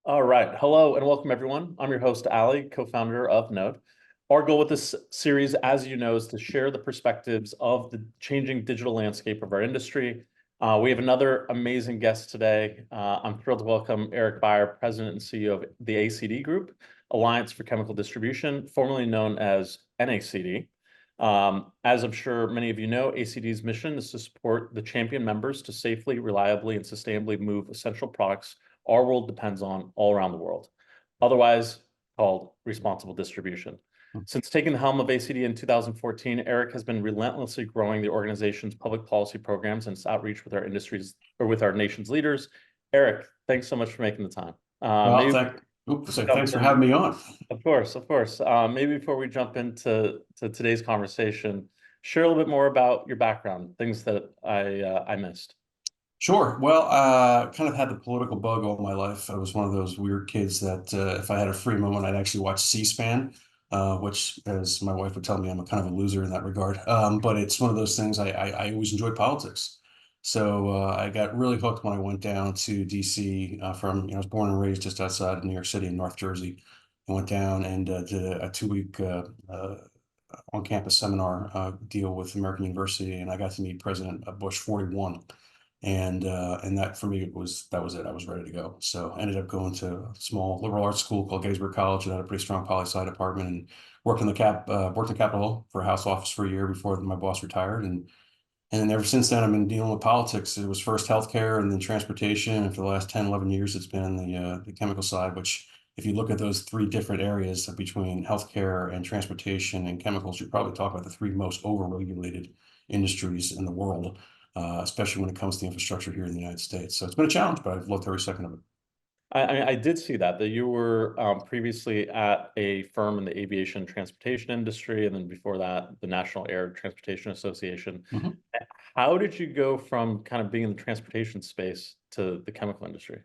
All right. Hello and welcome, everyone. I'm your host, Ali, co-founder of Node. Our goal with this series, as you know, is to share the perspectives of the changing digital landscape of our industry. We have another amazing guest today. I'm thrilled to welcome Eric Byer, President and CEO of the ACD Group, Alliance for Chemical Distribution, formerly known as NACD. As I'm sure many of you know, ACD's mission is to support the champion members to safely, reliably, and sustainably move essential products our world depends on all around the world, otherwise called responsible distribution. Since taking the helm of ACD in 2014, Eric has been relentlessly growing the organization's public policy programs and its outreach with our industries or with our nation's leaders. Eric, thanks so much for making the time. Well, thanks for having me on. Of course, of course. Maybe before we jump into today's conversation, share a little bit more about your background, things that I missed. Sure. Well, kind of had the political bug all my life. I was one of those weird kids that if I had a free moment, I'd actually watch C-SPAN, which, as my wife would tell me, I'm a kind of a loser in that regard. But it's one of those things I always enjoyed politics. So I got really hooked when I went down to DC I was born and raised just outside of New York City in North Jersey. I went down and did a 2-week on-campus seminar deal with American University, and I got to meet President Bush 41. And that for me that was it. I was ready to go. So I ended up going to a small liberal arts school called Gettysburg College and had a pretty strong poli-sci department, and worked in Capitol Hill for a House office for a year before my boss retired. And ever since then, I've been dealing with politics. It was first healthcare and then transportation. And for the last 10, 11 years, it's been the chemical side, which if you look at those three different areas between healthcare and transportation and chemicals, you probably talk about the three most overregulated industries in the world, especially when it comes to infrastructure here in the United States. So it's been a challenge, but I've loved every second of it. I did see that you were previously at a firm in the aviation transportation industry, and then before that, the National Air Transportation Association. Mm-hmm. How did you go from kind of being in the transportation space to the chemical industry?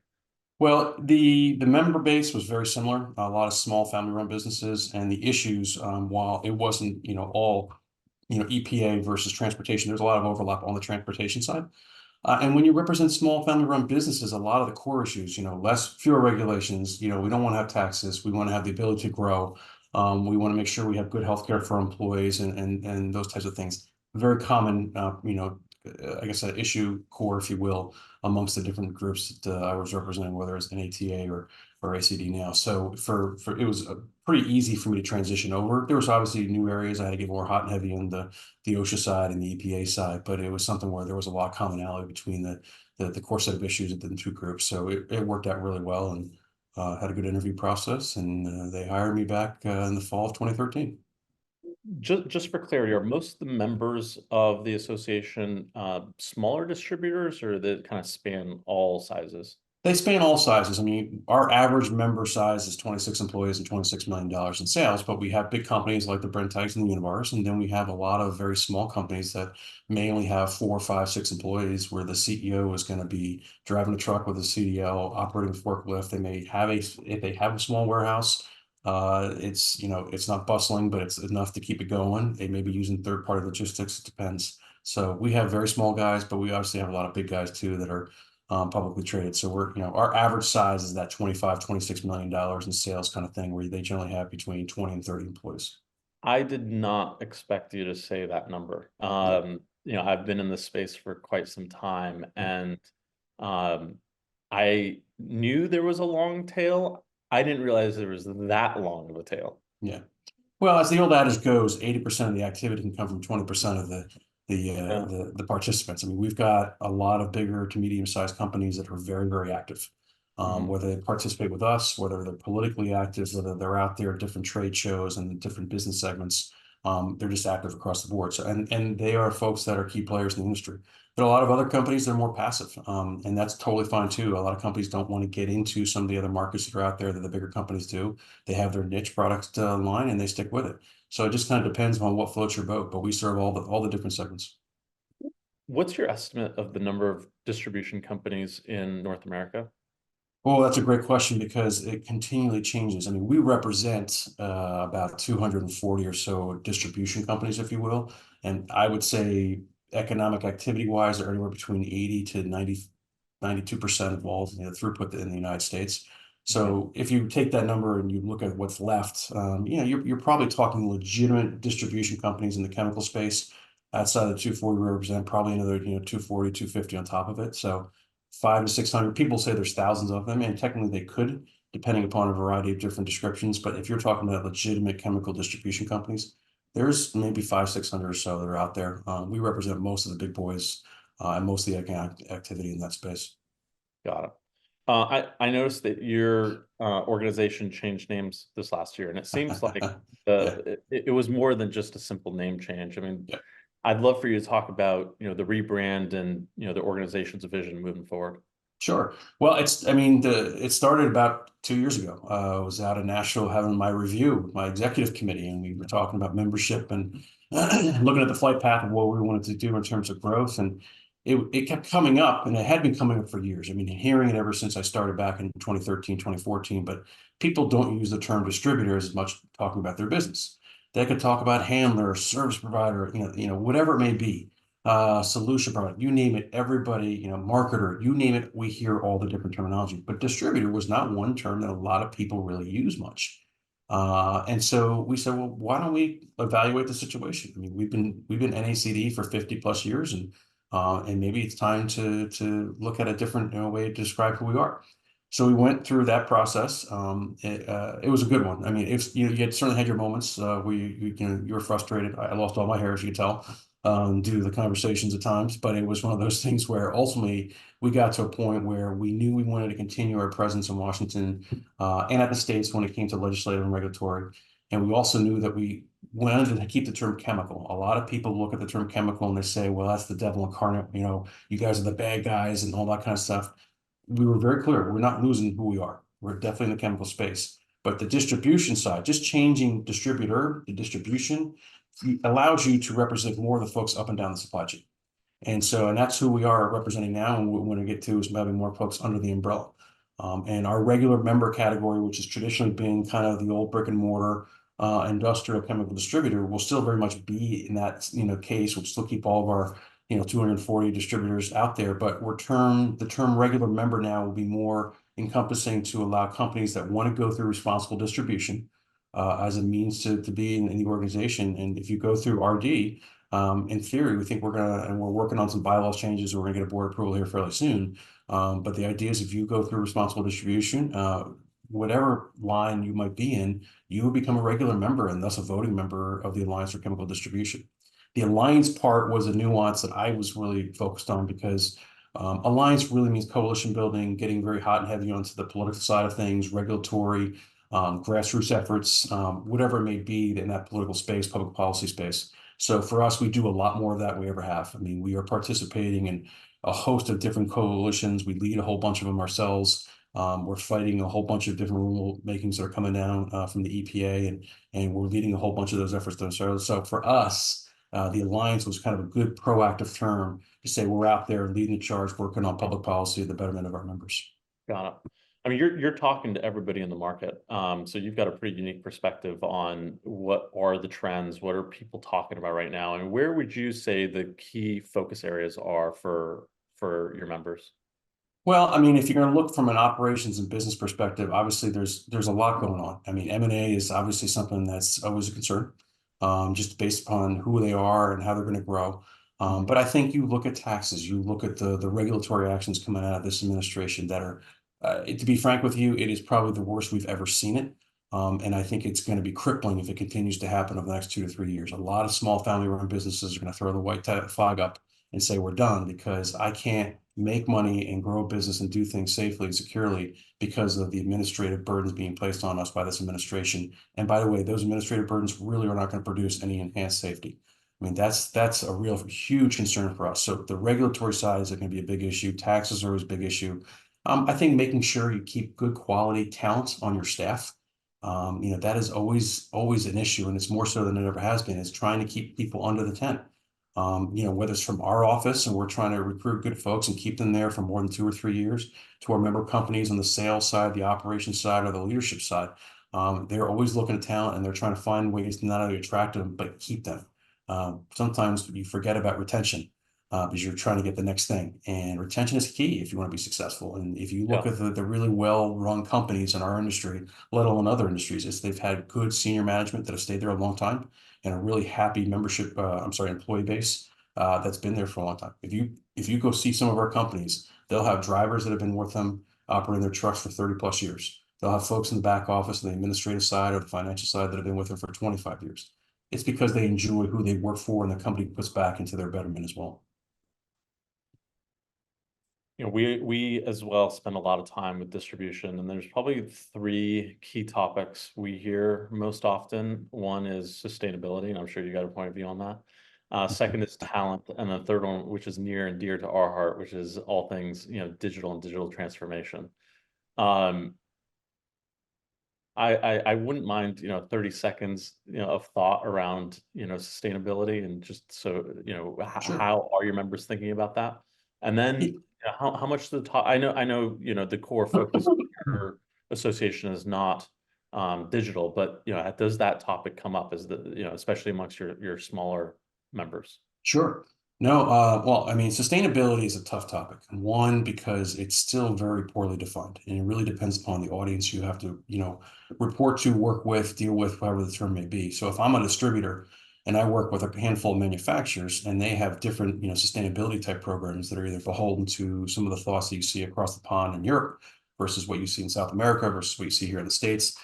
Well, the member base was very similar. A lot of small family-run businesses, and the issues, while it wasn't all EPA versus transportation, there's a lot of overlap on the transportation side. And when you represent small family-run businesses, a lot of the core issues, fewer regulations. We don't want to have taxes. We want to have the ability to grow. We want to make sure we have good healthcare for our employees and those types of things. Very common, I guess, an issue core, if you will, amongst the different groups that I was representing, whether it's NATA or ACD now. So for it was pretty easy for me to transition over. There was obviously new areas I had to get more hot and heavy on the OSHA side and the EPA side, but it was something where there was a lot of commonality between the core set of issues within the two groups. So it worked out really well, and had a good interview process, and they hired me back in the fall of 2013. Just for clarity, are most of the members of the association smaller distributors, or they kind of span all sizes? They span all sizes. I mean, our average member size is 26 employees and $26 million in sales, but we have big companies like the Brenntag's and the Univars, and then we have a lot of very small companies that may only have 4, 5, 6 employees, where the CEO is going to be driving a truck with a CDL, operating a forklift. They may have if they have a small warehouse, it's not bustling, but it's enough to keep it going. They may be using third-party logistics. It depends. So we have very small guys, but we obviously have a lot of big guys too that are publicly traded. So our average size is that $26 million in sales kind of thing, where they generally have between 20 and 30 employees. I did not expect you to say that number. I've been in this space for quite some time, and I knew there was a long tail. I didn't realize there was that long of a tail. Yeah. Well, as the old adage goes, 80% of the activity can come from 20% of the participants. I mean, we've got a lot of bigger to medium-sized companies that are very, very active. Whether they participate with us, whether they're politically active, whether they're out there at different trade shows and different business segments, they're just active across the board. So, and they are folks that are key players in the industry. But a lot of other companies, they're more passive, and that's totally fine too. A lot of companies don't want to get into some of the other markets that are out there that the bigger companies do. They have their niche product line and they stick with it. So it just kind of depends on what floats your boat. But we serve all the different segments. What's your estimate of the number of distribution companies in North America? Well, that's a great question because it continually changes. I mean, we represent about 240 or so distribution companies, if you will. And I would say economic activity wise, they're anywhere between 80 to 92% of all the throughput in the United States. So if you take that number and you look at what's left, you're probably talking legitimate distribution companies in the chemical space outside of the 240 we represent, probably another, 240, 250 on top of it. So 500 to 600 people say there's thousands of them, and technically they could, depending upon a variety of different descriptions. But if you're talking about legitimate chemical distribution companies, there's maybe 600 or so that are out there. We represent most of the big boys and most of the activity in that space. Got it. I noticed that your organization changed names this last year, and it seems like Yeah, it was more than just a simple name change. I mean, yeah. I'd love for you to talk about, the rebrand and, the organization's vision moving forward. Sure. Well, it started about 2 years ago. I was out in Nashville having my review with my executive committee, and we were talking about membership and looking at the flight path of what we wanted to do in terms of growth. And it kept coming up, and it had been coming up for years. I mean, hearing it ever since I started back in 2013, 2014, but people don't use the term distributor as much talking about their business. They could talk about handler, service provider, whatever it may be, solution product, you name it, everybody, marketer, you name it, we hear all the different terminology. But distributor was not one term that a lot of people really use much. And so we said, well, why don't we evaluate the situation? I mean, we've been NACD for 50 plus years, and maybe it's time to look at a different way to describe who we are. So we went through that process. It was a good one. I mean, you had certainly had your moments where you were frustrated. I lost all my hair, as you can tell, due to the conversations at times. But it was one of those things where ultimately we got to a point where we knew we wanted to continue our presence in Washington and at the states when it came to legislative and regulatory. And we also knew that we wanted to keep the term chemical. A lot of people look at the term chemical and they say, well, that's the devil incarnate. You guys are the bad guys and all that kind of stuff. We were very clear. We're not losing who we are. We're definitely in the chemical space. But the distribution side, just changing distributor to distribution, allows you to represent more of the folks up and down the supply chain. And that's who we are representing now. And what we want to get to is having more folks under the umbrella. And our regular member category, which has traditionally been kind of the old brick and mortar industrial chemical distributor, will still very much be in that case. We'll still keep all of our 240 distributors out there, but the term regular member now will be more encompassing to allow companies that want to go through responsible distribution as a means to be in the organization. And if you go through RD, in theory, we think and we're working on some bylaws changes. We're going to get a board approval here fairly soon. But the idea is if you go through responsible distribution, whatever line you might be in, you will become a regular member and thus a voting member of the Alliance for Chemical Distribution. The alliance part was a nuance that I was really focused on because alliance really means coalition building, getting very hot and heavy onto the political side of things, regulatory, grassroots efforts, whatever it may be in that political space, public policy space. So for us, we do a lot more of that than we ever have. I mean, we are participating in a host of different coalitions. We lead a whole bunch of them ourselves. We're fighting a whole bunch of different rule makings that are coming down from the EPA, and we're leading a whole bunch of those efforts themselves. So for us, the alliance was kind of a good proactive term to say we're out there leading the charge, working on public policy at the betterment of our members. Got it. I mean, you're talking to everybody in the market, so you've got a pretty unique perspective on what are the trends, what are people talking about right now, and where would you say the key focus areas are for your members? Well, I mean, if you're going to look from an operations and business perspective, obviously there's a lot going on. I mean, M&A is obviously something that's always a concern, just based upon who they are and how they're going to grow. But I think you look at taxes, you look at the regulatory actions coming out of this administration that are, to be frank with you, it is probably the worst we've ever seen it. And I think it's going to be crippling if it continues to happen over the next 2 to 3 years. A lot of small family-run businesses are going to throw the white flag up and say we're done because I can't make money and grow a business and do things safely and securely because of the administrative burdens being placed on us by this administration. And by the way, those administrative burdens really are not going to produce any enhanced safety. I mean, that's a real huge concern for us. So the regulatory side is going to be a big issue. Taxes are always a big issue. I think making sure you keep good quality talent on your staff, that is always an issue, and it's more so than it ever has been, is trying to keep people under the tent. Whether it's from our office and we're trying to recruit good folks and keep them there for more than 2 or 3 years, to our member companies on the sales side, the operations side, or the leadership side. They're always looking at talent and they're trying to find ways to not only attract them, but keep them. Sometimes you forget about retention. because you're trying to get the next thing. And retention is key if you want to be successful. And if you look Yeah. at the really well-run companies in our industry, let alone other industries, is they've had good senior management that have stayed there a long time and a really happy membership, employee base that's been there for a long time. If you go see some of our companies, they'll have drivers that have been with them operating their trucks for 30 plus years. They'll have folks in the back office, and the administrative side or the financial side that have been with them for 25 years. It's because they enjoy who they work for and the company puts back into their betterment as well. We as well spend a lot of time with distribution, and there's probably three key topics we hear most often. One is sustainability, and I'm sure you got a point of view on that. Second is talent, and the third one, which is near and dear to our heart, which is all things, digital and digital transformation. Um, I wouldn't mind, 30 seconds, of thought around, sustainability, and just so, Sure. how are your members thinking about that? And then how much the top, I know, the core focus of your association is not digital, but does that topic come up as especially amongst your smaller members? Sure. No, well, I mean, sustainability is a tough topic. One, because it's still very poorly defined, and it really depends upon the audience you have to, report to, work with, deal with, however the term may be. So if I'm a distributor and I work with a handful of manufacturers and they have different, sustainability type programs that are either beholden to some of the thoughts that you see across the pond in Europe versus what you see in South America versus what you see here in the States,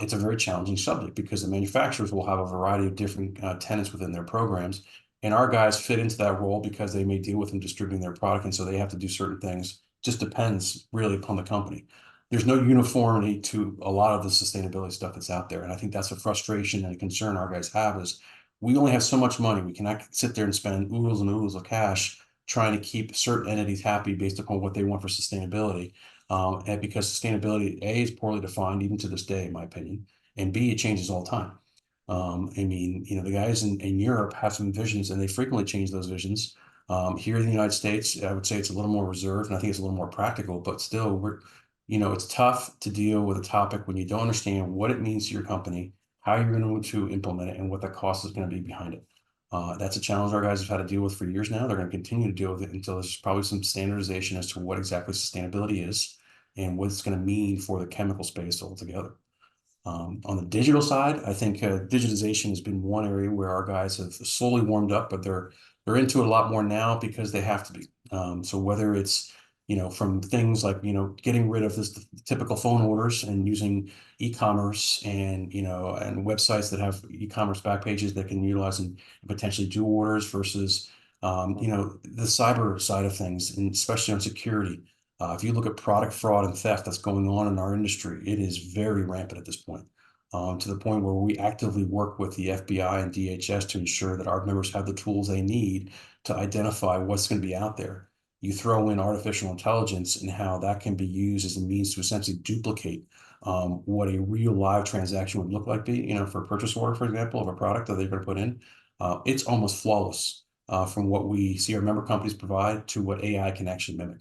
it's a very challenging subject because the manufacturers will have a variety of different tenets within their programs, and our guys fit into that role because they may deal with them distributing their product. And so they have to do certain things. Just depends really upon the company. There's no uniformity to a lot of the sustainability stuff that's out there. And I think that's a frustration and a concern our guys have is we only have so much money. We cannot sit there and spend oodles and oodles of cash trying to keep certain entities happy based upon what they want for sustainability. And because sustainability, A, is poorly defined even to this day, in my opinion, and B, it changes all the time. I mean, the guys in Europe have some visions and they frequently change those visions. Here in the United States, I would say it's a little more reserved and I think it's a little more practical, but still it's tough to deal with a topic when you don't understand what it means to your company, how you're going to implement it, and what the cost is going to be behind it. That's a challenge our guys have had to deal with for years now. They're going to continue to deal with it until there's probably some standardization as to what exactly sustainability is and what it's going to mean for the chemical space altogether. On the digital side, I think digitization has been one area where our guys have slowly warmed up, but they're into it a lot more now because they have to be. So whether it's from things like getting rid of this typical phone orders and using e-commerce and and websites that have e-commerce back pages that can utilize and potentially do orders versus the cyber side of things, and especially on security. If you look at product fraud and theft that's going on in our industry, it is very rampant at this point, to the point where we actively work with the FBI and DHS to ensure that our members have the tools they need to identify what's going to be out there. You throw in artificial intelligence and how that can be used as a means to essentially duplicate what a real live transaction would look like, for a purchase order, for example, of a product that they're going to put in. It's almost flawless from what we see our member companies provide to what AI can actually mimic.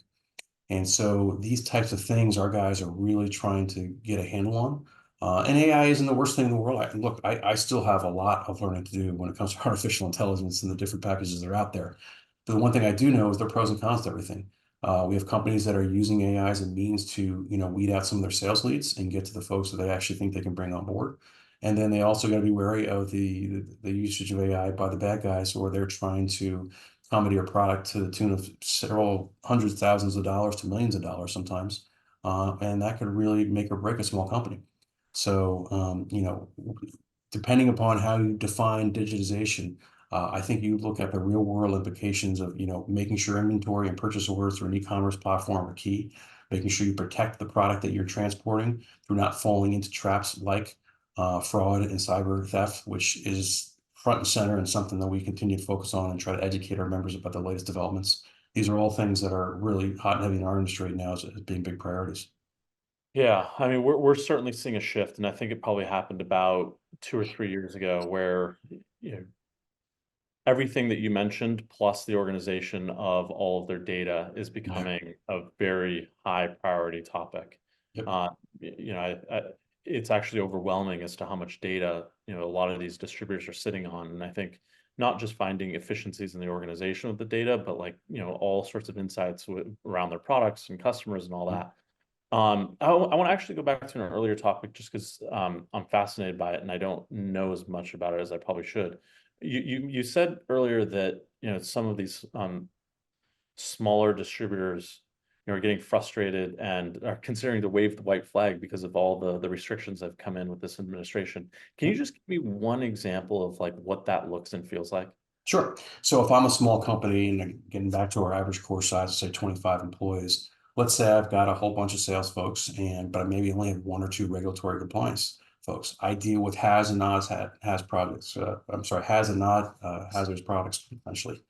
And so these types of things, our guys are really trying to get a handle on. And AI isn't the worst thing in the world. I still have a lot of learning to do when it comes to artificial intelligence and the different packages that are out there. But the one thing I do know is there are pros and cons to everything. We have companies that are using AI as a means to, weed out some of their sales leads and get to the folks that they actually think they can bring on board. And then they also got to be wary of the usage of AI by the bad guys, where they're trying to commandeer product to the tune of several hundreds of thousands of dollars to millions of dollars sometimes. And that could really make or break a small company. So, depending upon how you define digitization, I think you look at the real world implications of, making sure inventory and purchase orders through an e-commerce platform are key, making sure you protect the product that you're transporting through not falling into traps like fraud and cyber theft, which is front and center and something that we continue to focus on and try to educate our members about the latest developments. These are all things that are really hot and heavy in our industry right now as being big priorities. Yeah, I mean, we're certainly seeing a shift, and I think it probably happened about 2 or 3 years ago, where you know everything that you mentioned, plus the organization of all of their data, is Yeah. becoming a very high priority topic. Yep. Uh, it's actually overwhelming as to how much data a lot of these distributors are sitting on, and I think not just finding efficiencies in the organization with the data, but like, all sorts of insights around their products and customers and all that. I want to actually go back to an earlier topic just because I'm fascinated by it and I don't know as much about it as I probably should. You said earlier that some of these smaller distributors are getting frustrated and are considering to wave the white flag because of all the restrictions that have come in with this administration. Can you just give me one example of like what that looks and feels like? Sure. So if I'm a small company and getting back to our average core size, say 25 employees, let's say I've got a whole bunch of sales folks but I maybe only have one or two regulatory compliance folks. I deal with has and nods has projects. I'm sorry, has and not hazardous products potentially.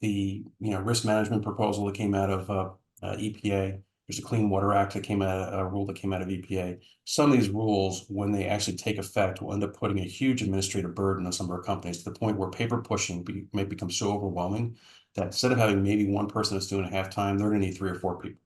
The risk management proposal that came out of EPA. There's a Clean Water Act that came out, a rule that came out of EPA. Some of these rules, when they actually take effect, will end up putting a huge administrative burden on some of our companies to the point where paper pushing may become so overwhelming that instead of having maybe one person that's doing it half time, they're going to need 3 or 4 people.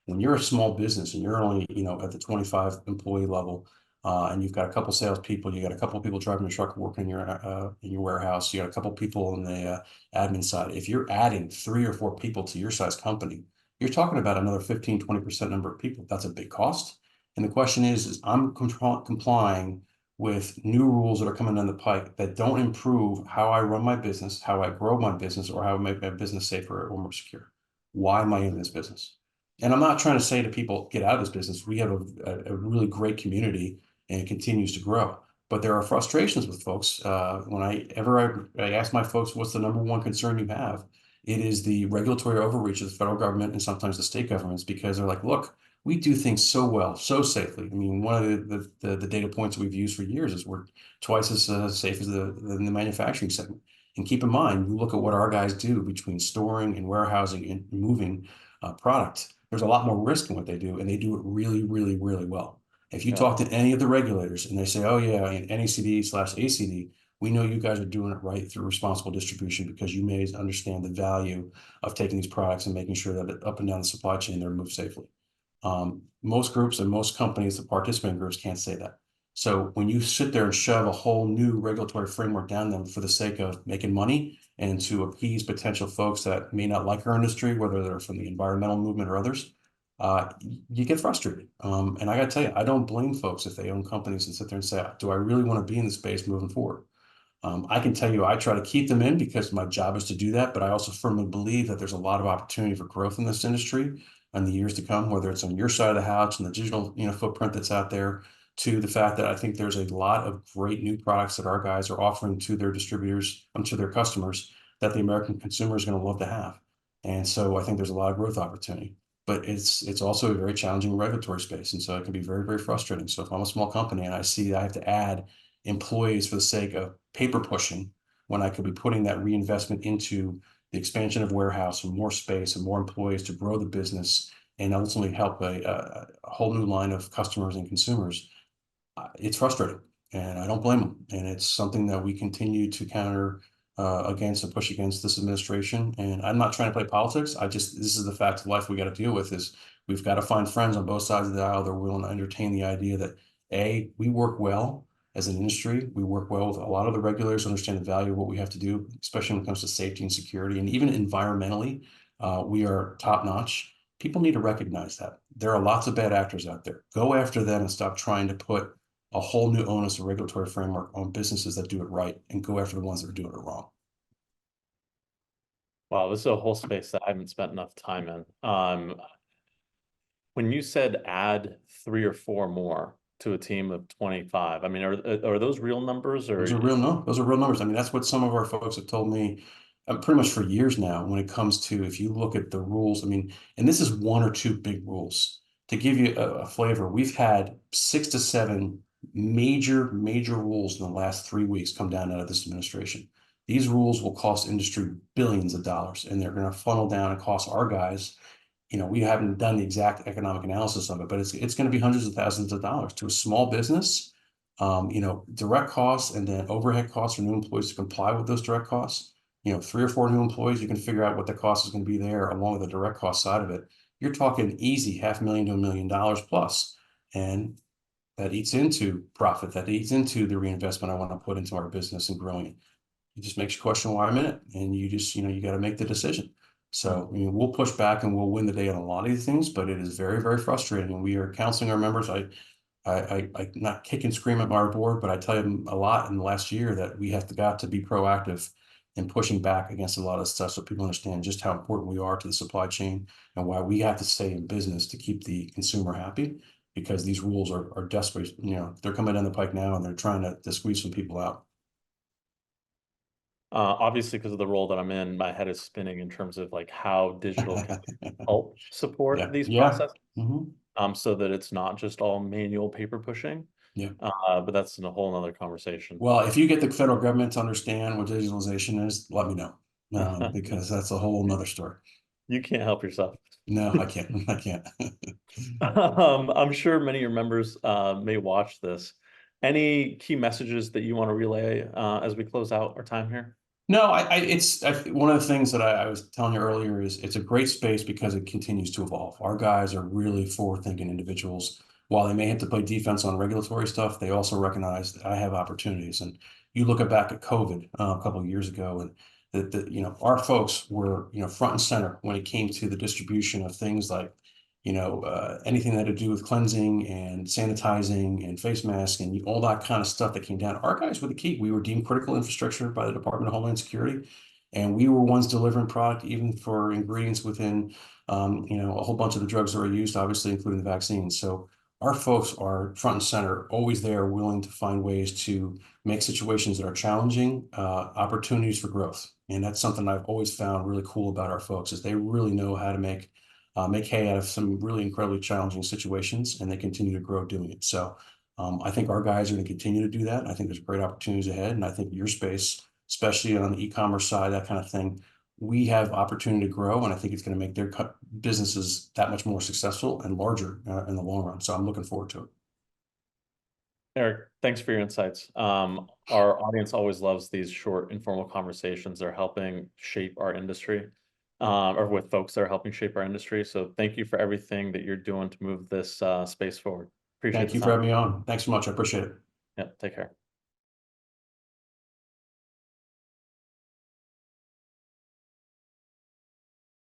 When you're a small business and you're only, at the 25 employee level, and you've got a couple salespeople, you got a couple people driving a truck working in your warehouse, you got a couple people on the admin side. If you're adding 3 or 4 people to your size company, you're talking about another 15–20% number of people. That's a big cost. And the question is I'm complying with new rules that are coming down the pike that don't improve how I run my business, how I grow my business, or how I make my business safer or more secure. Why am I in this business? And I'm not trying to say to people, get out of this business. We have a really great community and it continues to grow. But there are frustrations with folks. Whenever I ask my folks, what's the number one concern you have? It is the regulatory overreach of the federal government and sometimes the state governments, because they're like, look, we do things so well, so safely. I mean, one of the data points we've used for years is we're twice as safe as the manufacturing segment. And keep in mind, you look at what our guys do between storing and warehousing and moving product. There's a lot more risk in what they do, and they do it really, really, really well. If you Yeah. talk to any of the regulators and they say, oh yeah, in NACD/ACD, we know you guys are doing it right through responsible distribution because you may understand the value of taking these products and making sure that up and down the supply chain they're moved safely. Most groups and most companies, the participant groups, can't say that. So when you sit there and shove a whole new regulatory framework down them for the sake of making money and to appease potential folks that may not like our industry, whether they're from the environmental movement or others, you get frustrated. And I got to tell you, I don't blame folks if they own companies and sit there and say, do I really want to be in this space moving forward? I can tell you, I try to keep them in because my job is to do that, but I also firmly believe that there's a lot of opportunity for growth in this industry in the years to come, whether it's on your side of the house and the digital, footprint that's out there, to the fact that I think there's a lot of great new products that our guys are offering to their distributors, to their customers, that the American consumer is going to love to have. And so I think there's a lot of growth opportunity, but it's also a very challenging regulatory space. And so it can be very, very frustrating. So if I'm a small company and I see that I have to add employees for the sake of paper pushing, when I could be putting that reinvestment into the expansion of warehouse and more space and more employees to grow the business and ultimately help a whole new line of customers and consumers, it's frustrating, and I don't blame them. And it's something that we continue to counter against and push against this administration. And I'm not trying to play politics. This is the fact of life we got to deal with. Is we've got to find friends on both sides of the aisle that are willing to entertain the idea that we work well as an industry. We work well with a lot of the regulators, understand the value of what we have to do, especially when it comes to safety and security, and even environmentally, we are top notch. People need to recognize that there are lots of bad actors out there. Go after them and stop trying to put a whole new onus of regulatory framework on businesses that do it right, and go after the ones that are doing it wrong. Wow, this is a whole space that I haven't spent enough time in. When you said add 3 or 4 more to a team of 25, I mean, are those real numbers or? Those are real numbers. I mean, that's what some of our folks have told me pretty much for years now when it comes to, if you look at the rules, I mean, and this is 1 or 2 big rules. To give you a flavor, we've had 6 to 7 major rules in the last 3 weeks come down out of this administration. These rules will cost industry billions of dollars, and they're going to funnel down and cost our guys. We haven't done the exact economic analysis of it, but it's going to be hundreds of thousands of dollars to a small business. Direct costs and then overhead costs for new employees to comply with those direct costs. 3 or 4 new employees, you can figure out what the cost is going to be there along with the direct cost side of it. You're talking easy $500,000 to $1 million plus. And that eats into profit, that eats into the reinvestment I want to put into our business and growing it. it just makes you question why I'm in it. And you just, you got to make the decision. So, Mm. we'll push back and we'll win the day on a lot of these things, but it is very, very frustrating. And we are counseling our members. I not kick and scream at our board, but I tell them a lot in the last year that we have got to be proactive in pushing back against a lot of stuff so people understand just how important we are to the supply chain and why we have to stay in business to keep the consumer happy, because these rules are desperate. They're coming down the pike now and they're trying to squeeze some people out. Obviously, because of the role that I'm in, my head is spinning in terms of like how digital can help support Yeah, these yeah. processes, Mhm. so that it's not just all manual paper pushing. Yeah. But that's a whole nother conversation. Well, if you get the federal government to understand what digitalization is, let me know, because that's a whole nother story. You can't help yourself. No, I can't. I can't. I'm sure many of your members may watch this. Any key messages that you want to relay as we close out our time here? No, one of the things that I was telling you earlier is it's a great space because it continues to evolve. Our guys are really forward-thinking individuals. While they may have to play defense on regulatory stuff, they also recognize that I have opportunities. And you look back at COVID a couple of years ago, and our folks were front and center when it came to the distribution of things like anything that had to do with cleansing and sanitizing and face masks and all that kind of stuff that came down. Our guys were the key. We were deemed critical infrastructure by the Department of Homeland Security, and we were ones delivering product even for ingredients within, a whole bunch of the drugs that are used, obviously including the vaccines. So our folks are front and center, always there, willing to find ways to make situations that are challenging opportunities for growth. And that's something I've always found really cool about our folks is they really know how to make hay out of some really incredibly challenging situations, and they continue to grow doing it. So I think our guys are going to continue to do that. I think there's great opportunities ahead, and I think your space, especially on the e-commerce side, that kind of thing, we have opportunity to grow, and I think it's going to make their businesses that much more successful and larger in the long run. So I'm looking forward to it. Eric, thanks for your insights. Our audience always loves these short, informal conversations. They're helping shape our industry, or with folks that are helping shape our industry. So thank you for everything that you're doing to move this space forward. Appreciate Thank the you for time. having me on. Thanks so much. I appreciate it. Yeah, take care.